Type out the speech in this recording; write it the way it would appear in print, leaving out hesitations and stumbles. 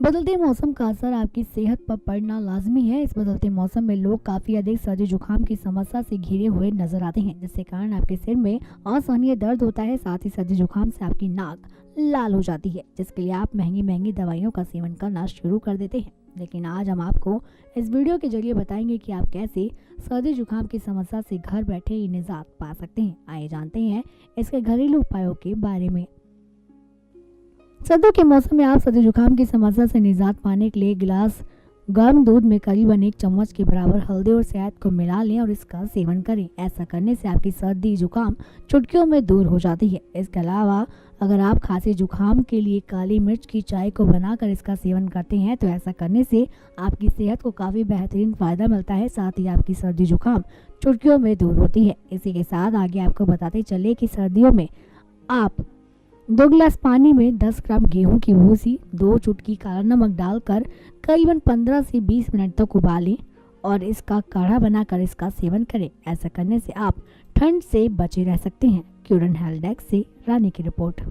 बदलते मौसम का असर आपकी सेहत पर पड़ना लाजमी है। इस बदलते मौसम में लोग काफ़ी अधिक सर्दी जुकाम की समस्या से घिरे हुए नजर आते हैं, जिसके कारण आपके सिर में असहनीय दर्द होता है। साथ ही सर्दी जुकाम से आपकी नाक लाल हो जाती है, जिसके लिए आप महंगी महंगी दवाइयों का सेवन करना शुरू कर देते हैं। लेकिन आज हम आपको इस वीडियो के जरिए बताएंगे कि आप कैसे सर्दी जुकाम की समस्या से घर बैठे ही निजात पा सकते हैं। आइए जानते हैं इसके घरेलू उपायों के बारे में। सर्दियों के मौसम में आप सर्दी जुकाम की समस्या से निजात पाने के लिए गिलास गर्म दूध में करीबन 1 चम्मच के बराबर हल्दी और शहद को मिला लें और इसका सेवन करें। ऐसा करने से आपकी सर्दी जुकाम चुटकियों में दूर हो जाती है। इसके अलावा अगर आप खांसी जुकाम के लिए काली मिर्च की चाय को बनाकर इसका सेवन करते हैं तो ऐसा करने से आपकी सेहत को काफ़ी बेहतरीन फ़ायदा मिलता है। साथ ही आपकी सर्दी जुकाम चुटकियों में दूर होती है। इसी के साथ आगे आपको बताते चले कि सर्दियों में आप 2 गिलास पानी में 10 ग्राम गेहूं की भूसी, 2 चुटकी काला नमक डालकर करीबन 15 से 20 मिनट तक उबालें और इसका काढ़ा बनाकर इसका सेवन करें। ऐसा करने से आप ठंड से बचे रह सकते हैं। क्यूरन हेल्थ डेस्क से रानी की रिपोर्ट।